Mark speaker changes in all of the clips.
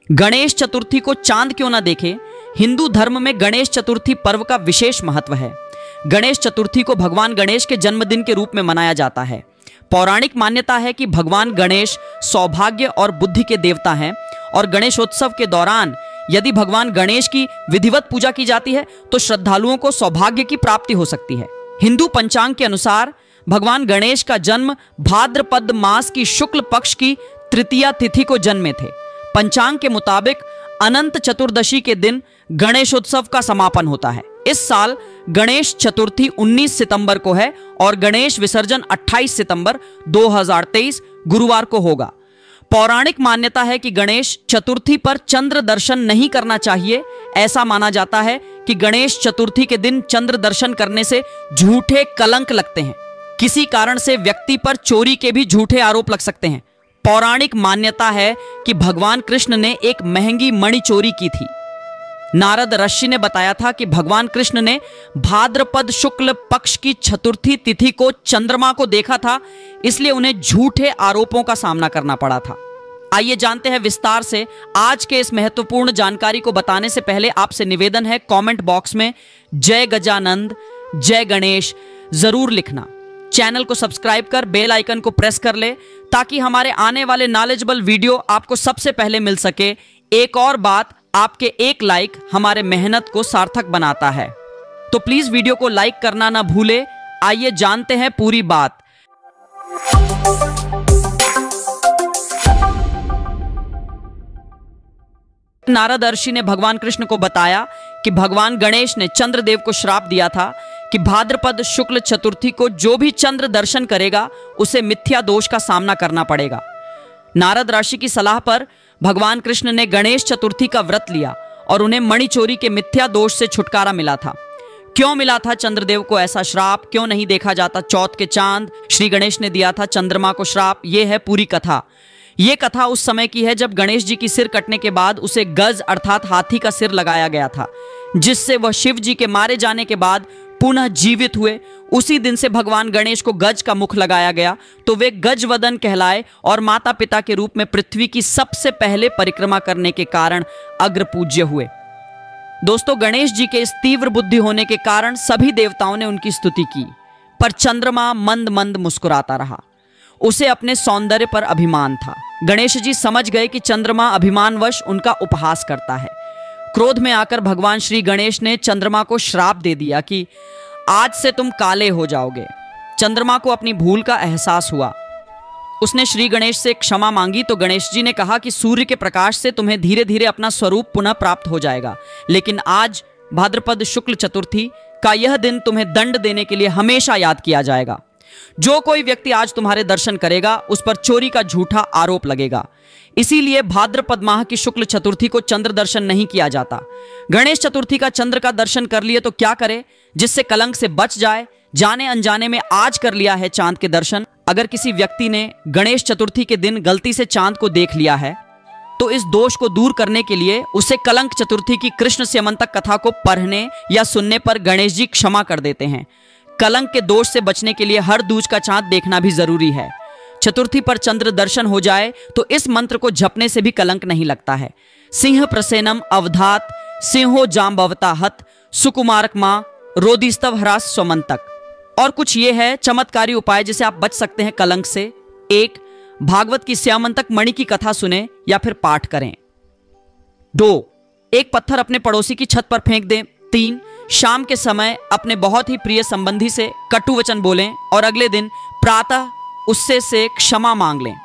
Speaker 1: गणेश चतुर्थी को चांद क्यों ना देखे? हिंदू धर्म में गणेश चतुर्थी पर्व का विशेष महत्व है। गणेश चतुर्थी को भगवान गणेश के जन्मदिन के रूप में मनाया जाता है। पौराणिक मान्यता है कि भगवान गणेश सौभाग्य और बुद्धि के देवता हैं और गणेशोत्सव के दौरान यदि भगवान गणेश की विधिवत पूजा की जाती है तो श्रद्धालुओं को सौभाग्य की प्राप्ति हो सकती है। हिंदू पंचांग के अनुसार भगवान गणेश का जन्म भाद्रपद मास की शुक्ल पक्ष की तृतीया तिथि को जन्मे थे। पंचांग के मुताबिक अनंत चतुर्दशी के दिन गणेशोत्सव का समापन होता है। इस साल गणेश चतुर्थी 19 सितंबर को है और गणेश विसर्जन 28 सितंबर 2023 गुरुवार को होगा। पौराणिक मान्यता है कि गणेश चतुर्थी पर चंद्र दर्शन नहीं करना चाहिए। ऐसा माना जाता है कि गणेश चतुर्थी के दिन चंद्र दर्शन करने से झूठे कलंक लगते हैं। किसी कारण से व्यक्ति पर चोरी के भी झूठे आरोप लग सकते हैं। पौराणिक मान्यता है कि भगवान कृष्ण ने एक महंगी मणि चोरी की थी। नारद ऋषि ने बताया था कि भगवान कृष्ण ने भाद्रपद शुक्ल पक्ष की चतुर्थी तिथि को चंद्रमा को देखा था, इसलिए उन्हें झूठे आरोपों का सामना करना पड़ा था। आइए जानते हैं विस्तार से। आज के इस महत्वपूर्ण जानकारी को बताने से पहले आपसे निवेदन है, कमेंट बॉक्स में जय गजानंद जय गणेश जरूर लिखना। चैनल को सब्सक्राइब कर बेल आइकन को प्रेस कर ले ताकि हमारे आने वाले नॉलेजेबल वीडियो आपको सबसे पहले मिल सके। एक और बात, आपके एक लाइक हमारे मेहनत को सार्थक बनाता है, तो प्लीज वीडियो को लाइक करना ना भूले। आइए जानते हैं पूरी बात। नारद ऋषि ने भगवान कृष्ण को बताया कि भगवान गणेश ने चंद्रदेव को श्राप दिया था कि भाद्रपद शुक्ल चतुर्थी को जो भी चंद्र दर्शन करेगा उसे मिथ्या दोष का सामना करना पड़ेगा। नारद ऋषि की सलाह पर भगवान कृष्ण ने गणेश चतुर्थी का व्रत लिया और उन्हें मणि चोरी के मिथ्या दोष से छुटकारा मिला था। क्यों मिला था चंद्रदेव को ऐसा श्राप? क्यों नहीं देखा जाता चौथ के चांद? श्री गणेश ने दिया था चंद्रमा को श्राप। यह है पूरी कथा। यह कथा उस समय की है जब गणेश जी की सिर कटने के बाद उसे गज अर्थात हाथी का सिर लगाया गया था, जिससे वह शिव जी के मारे जाने के बाद पुनः जीवित हुए। उसी दिन से भगवान गणेश को गज का मुख लगाया गया तो वे गजवदन कहलाए और माता पिता के रूप में पृथ्वी की सबसे पहले परिक्रमा करने के कारण अग्रपूज्य हुए। दोस्तों, गणेश जी के इस तीव्र बुद्धि होने के कारण सभी देवताओं ने उनकी स्तुति की, पर चंद्रमा मंद मंद मुस्कुराता रहा। उसे अपने सौंदर्य पर अभिमान था। गणेश जी समझ गए कि चंद्रमा अभिमानवश उनका उपहास करता है। क्रोध में आकर भगवान श्री गणेश ने चंद्रमा को श्राप दे दिया कि आज से तुम काले हो जाओगे। चंद्रमा को अपनी भूल का एहसास हुआ। उसने श्री गणेश से क्षमा मांगी तो गणेश जी ने कहा कि सूर्य के प्रकाश से तुम्हें धीरे धीरे अपना स्वरूप पुनः प्राप्त हो जाएगा, लेकिन आज भाद्रपद शुक्ल चतुर्थी का यह दिन तुम्हें दंड देने के लिए हमेशा याद किया जाएगा। जो कोई व्यक्ति आज तुम्हारे दर्शन करेगा उस पर चोरी का झूठा आरोप लगेगा। इसीलिए भाद्रपद माह की शुक्ल चतुर्थी को चंद्र दर्शन नहीं किया जाता। गणेश चतुर्थी का चंद्र का दर्शन कर लिए तो क्या करे, जिससे कलंक से बच जाए। जाने अनजाने में आज कर लिया है चांद के दर्शन। अगर किसी व्यक्ति ने गणेश चतुर्थी के दिन गलती से चांद को देख लिया है तो इस दोष को दूर करने के लिए उसे कलंक चतुर्थी की कृष्ण स्यमंतक कथा को पढ़ने या सुनने पर गणेश जी क्षमा कर देते हैं। कलंक के दोष से बचने के लिए हर दूज का चांद देखना भी जरूरी है। चतुर्थी पर चंद्र दर्शन हो जाए तो इस मंत्र को जपने से भी कलंक नहीं लगता है। सिंह प्रसेनम अवधात सिंहो जाम्बवता हत सुकुमारक मां रोदिस्तव हरास स्वमंतक। और कुछ ये है चमत्कारी उपाय जिसे आप बच सकते हैं कलंक से। 1. भागवत की स्यामंतक मणि की कथा सुने या फिर पाठ करें। 2. एक पत्थर अपने पड़ोसी की छत पर फेंक दें। 3. शाम के समय अपने बहुत ही प्रिय संबंधी से कटु वचन बोलें और अगले दिन प्रातः उससे से क्षमा मांग लें।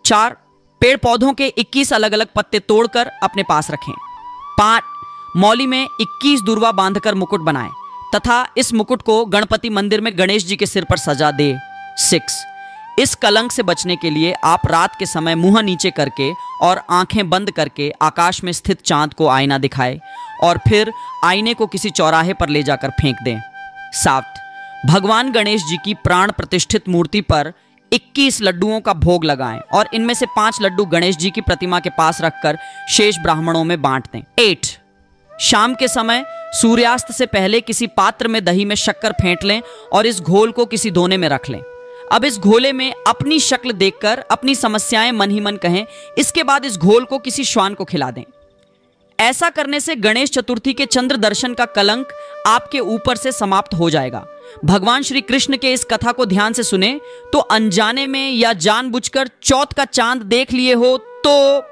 Speaker 1: 4. पेड़ पौधों के 21 अलग अलग पत्ते तोड़कर अपने पास रखें। 5. मौली में 21 दूर्वा बांधकर मुकुट बनाएं तथा इस मुकुट को गणपति मंदिर में गणेश जी के सिर पर सजा दे। 6. इस कलंक से बचने के लिए आप रात के समय मुंह नीचे करके और आंखें बंद करके आकाश में स्थित चांद को आईना दिखाएं और फिर आईने को किसी चौराहे पर ले जाकर फेंक दें। 7. भगवान गणेश जी की प्राण प्रतिष्ठित मूर्ति पर 21 लड्डुओं का भोग लगाएं और इनमें से 5 लड्डू गणेश जी की प्रतिमा के पास रखकर शेष ब्राह्मणों में बांट दें। 8. शाम के समय सूर्यास्त से पहले किसी पात्र में दही में शक्कर फेंट लें और इस घोल को किसी दोने में रख लें। अब इस घोले में अपनी शक्ल देखकर अपनी समस्याएं मन ही मन कहें, इसके बाद इस घोल को किसी श्वान को खिला दें। ऐसा करने से गणेश चतुर्थी के चंद्र दर्शन का कलंक आपके ऊपर से समाप्त हो जाएगा। भगवान श्री कृष्ण के इस कथा को ध्यान से सुने तो अनजाने में या जानबूझकर चौथ का चांद देख लिए हो तो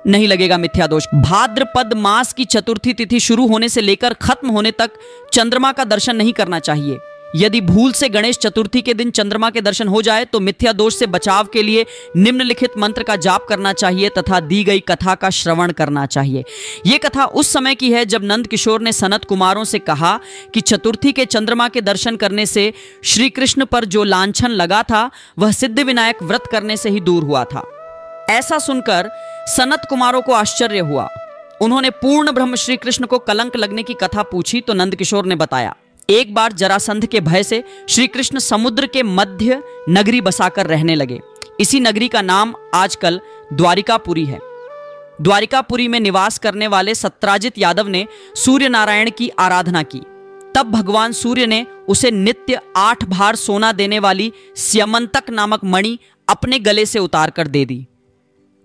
Speaker 1: नहीं लगेगा मिथ्या दोष। भाद्रपद मास की चतुर्थी तिथि शुरू होने से लेकर खत्म होने तक चंद्रमा का दर्शन नहीं करना चाहिए। यदि भूल से गणेश चतुर्थी के दिन चंद्रमा के दर्शन हो जाए तो मिथ्या दोष से बचाव के लिए निम्नलिखित मंत्र का जाप करना चाहिए तथा दी गई कथा का श्रवण करना चाहिए। यह कथा उस समय की है जब नंद किशोर ने सनत कुमारों से कहा कि चतुर्थी के चंद्रमा के दर्शन करने से श्री कृष्ण पर जो लांछन लगा था वह सिद्धि विनायक व्रत करने से ही दूर हुआ था। ऐसा सुनकर सनत कुमारों को आश्चर्य हुआ। उन्होंने पूर्ण ब्रह्म श्री कृष्ण को कलंक लगने की कथा पूछी तो नंद किशोर ने बताया, एक बार जरासंध के भय से श्री कृष्ण समुद्र के मध्य नगरी बसाकर रहने लगे। इसी नगरी का नाम आजकल द्वारिकापुरी है। द्वारिकापुरी में निवास करने वाले सत्राजित यादव ने सूर्य नारायण की आराधना की। तब भगवान सूर्य ने उसे नित्य 8 भार सोना देने वाली स्यमंतक नामक मणि अपने गले से उतार कर दे दी।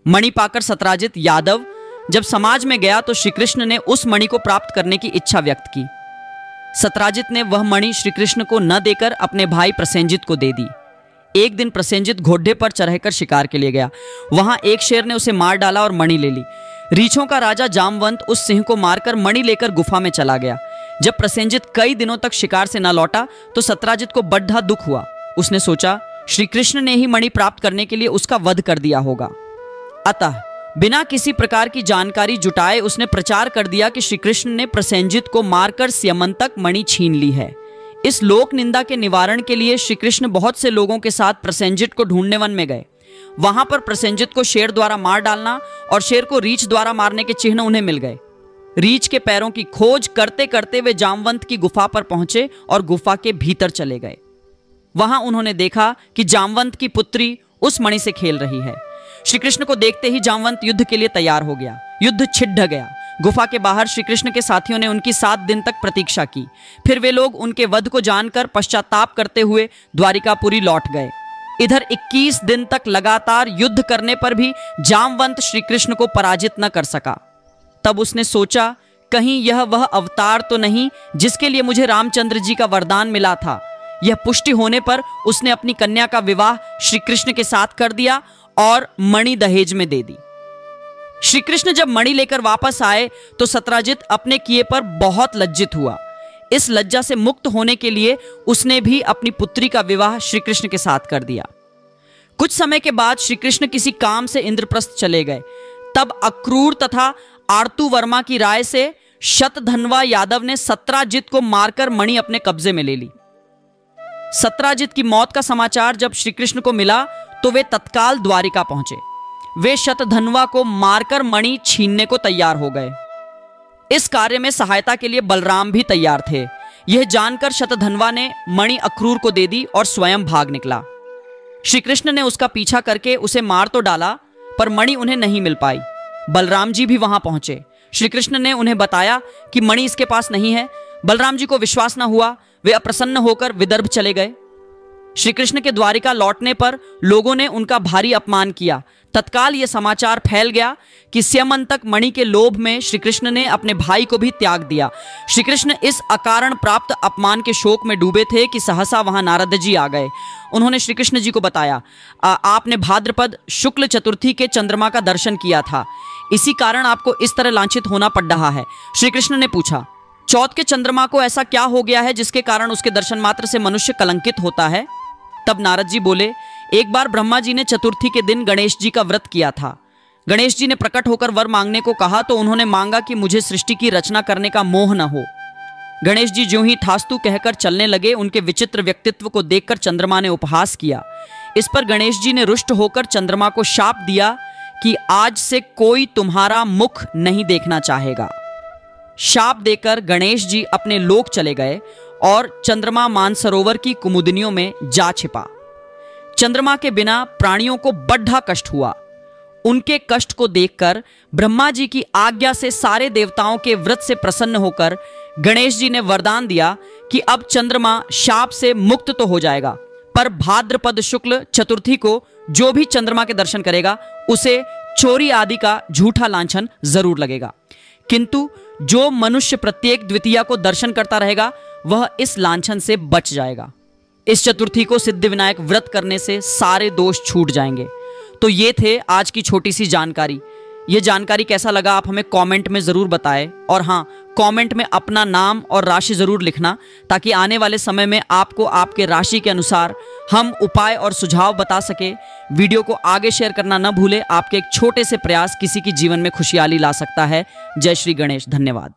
Speaker 1: मणि पाकर सत्राजित यादव जब समाज में गया तो श्री कृष्ण ने उस मणि को प्राप्त करने की इच्छा व्यक्त की। सत्राजित ने वह मणि श्री कृष्ण को न देकर अपने भाई प्रसेंजित को दे दी। एक दिन प्रसेंजित घोड़े पर चढ़कर शिकार के लिए गया। वहां एक शेर ने उसे मार डाला और मणि ले ली। रीछों का राजा जामवंत उस सिंह को मारकर मणि लेकर गुफा में चला गया। जब प्रसेंजित कई दिनों तक शिकार से न लौटा तो सत्राजित को बड़ा दुख हुआ। उसने सोचा श्री कृष्ण ने ही मणि प्राप्त करने के लिए उसका वध कर दिया होगा। अतः बिना किसी प्रकार की जानकारी जुटाए उसने प्रचार कर दिया कि श्री कृष्ण ने प्रसेंजित को मारकर स्यमंतक मणि छीन ली है। इस लोक निंदा के निवारण के लिए श्री कृष्ण बहुत से लोगों के साथ प्रसेंजित को ढूंढने वन में गए। वहां पर प्रसेंजित को शेर द्वारा मार डालना और शेर को रीछ द्वारा मारने के चिन्ह उन्हें मिल गए। रीछ के पैरों की खोज करते करते वे जामवंत की गुफा पर पहुंचे और गुफा के भीतर चले गए। वहां उन्होंने देखा कि जामवंत की पुत्री उस मणि से खेल रही है। श्री कृष्ण को देखते ही जामवंत युद्ध के लिए तैयार हो गया। युद्ध छिड़ गया। गुफा के बाहर श्री कृष्ण के साथियों ने उनकी 7 दिन तक प्रतीक्षा की। फिर वे लोग उनके वध को जानकर पश्चाताप करते हुए द्वारिकापुरी लौट गए। इधर 21 दिन तक लगातार युद्ध करने पर भी जामवंत श्री कृष्ण को पराजित न कर सका। तब उसने सोचा, कहीं यह वह अवतार तो नहीं जिसके लिए मुझे रामचंद्र जी का वरदान मिला था। यह पुष्टि होने पर उसने अपनी कन्या का विवाह श्री कृष्ण के साथ कर दिया और मणि दहेज में दे दी। श्री कृष्ण जब मणि लेकर वापस आए तो सत्राजित अपने किए पर बहुत लज्जित हुआ। इस लज्जा से मुक्त होने के लिए उसने भी अपनी पुत्री का विवाह श्री कृष्ण के साथ कर दिया। कुछ समय के बाद श्री कृष्ण किसी काम से इंद्रप्रस्थ चले गए। तब अक्रूर तथा आर्तु वर्मा की राय से शतधन्वा यादव ने सत्राजित को मारकर मणि अपने कब्जे में ले ली। सत्राजित की मौत का समाचार जब श्री कृष्ण को मिला तो वे तत्काल द्वारिका पहुंचे। वे शतधन्वा को मारकर मणि छीनने को तैयार हो गए। इस कार्य में सहायता के लिए बलराम भी तैयार थे। यह जानकर शतधन्वा ने मणि अक्रूर को दे दी और स्वयं भाग निकला। श्री कृष्ण ने उसका पीछा करके उसे मार तो डाला पर मणि उन्हें नहीं मिल पाई। बलराम जी भी वहां पहुंचे। श्री कृष्ण ने उन्हें बताया कि मणि इसके पास नहीं है। बलराम जी को विश्वास न हुआ। वे अप्रसन्न होकर विदर्भ चले गए। श्री कृष्ण के द्वारिका लौटने पर लोगों ने उनका भारी अपमान किया। तत्काल यह समाचार फैल गया कि स्यमंतक मणि के लोभ में श्री कृष्ण ने अपने भाई को भी त्याग दिया। श्री कृष्ण इस अकारण प्राप्त अपमान के शोक में डूबे थे कि सहसा वहां नारद जी आ गए। उन्होंने श्री कृष्ण जी को बताया, आपने भाद्रपद शुक्ल चतुर्थी के चंद्रमा का दर्शन किया था, इसी कारण आपको इस तरह लांछित होना पड़ रहा है। श्री कृष्ण ने पूछा, चौथ के चंद्रमा को ऐसा क्या हो गया है जिसके कारण उसके दर्शन मात्र से मनुष्य कलंकित होता है? तब नारद जी बोले, एक बार ब्रह्मा जी ने चतुर्थी के दिन गणेश जी का व्रत किया था। गणेश जी ने प्रकट होकर वर मांगने को कहा तो उन्होंने मांगा कि मुझे सृष्टि की रचना करने का मोह न हो। गणेश जी ज्यों ही थास्तु कहकर चलने लगे, उनके विचित्र व्यक्तित्व को देखकर चंद्रमा ने उपहास किया। इस पर गणेश जी ने रुष्ट होकर चंद्रमा को शाप दिया कि आज से कोई तुम्हारा मुख नहीं देखना चाहेगा। शाप देकर गणेश जी अपने लोक चले गए और चंद्रमा मानसरोवर की कुमुदनियों में जा छिपा। चंद्रमा के बिना प्राणियों को बड़ा कष्ट हुआ। उनके कष्ट को देखकर ब्रह्मा जी की आज्ञा से सारे देवताओं के व्रत से प्रसन्न होकर गणेश जी ने वरदान दिया कि अब चंद्रमा शाप से मुक्त तो हो जाएगा, पर भाद्रपद शुक्ल चतुर्थी को जो भी चंद्रमा के दर्शन करेगा उसे चोरी आदि का झूठा लांछन जरूर लगेगा। किंतु जो मनुष्य प्रत्येक द्वितीया को दर्शन करता रहेगा वह इस लांछन से बच जाएगा। इस चतुर्थी को सिद्धिविनायक व्रत करने से सारे दोष छूट जाएंगे। तो ये थे आज की छोटी सी जानकारी। ये जानकारी कैसा लगा आप हमें कमेंट में ज़रूर बताएं, और हाँ, कमेंट में अपना नाम और राशि ज़रूर लिखना, ताकि आने वाले समय में आपको आपके राशि के अनुसार हम उपाय और सुझाव बता सके। वीडियो को आगे शेयर करना न भूलें। आपके एक छोटे से प्रयास किसी की जीवन में खुशहाली ला सकता है। जय श्री गणेश। धन्यवाद।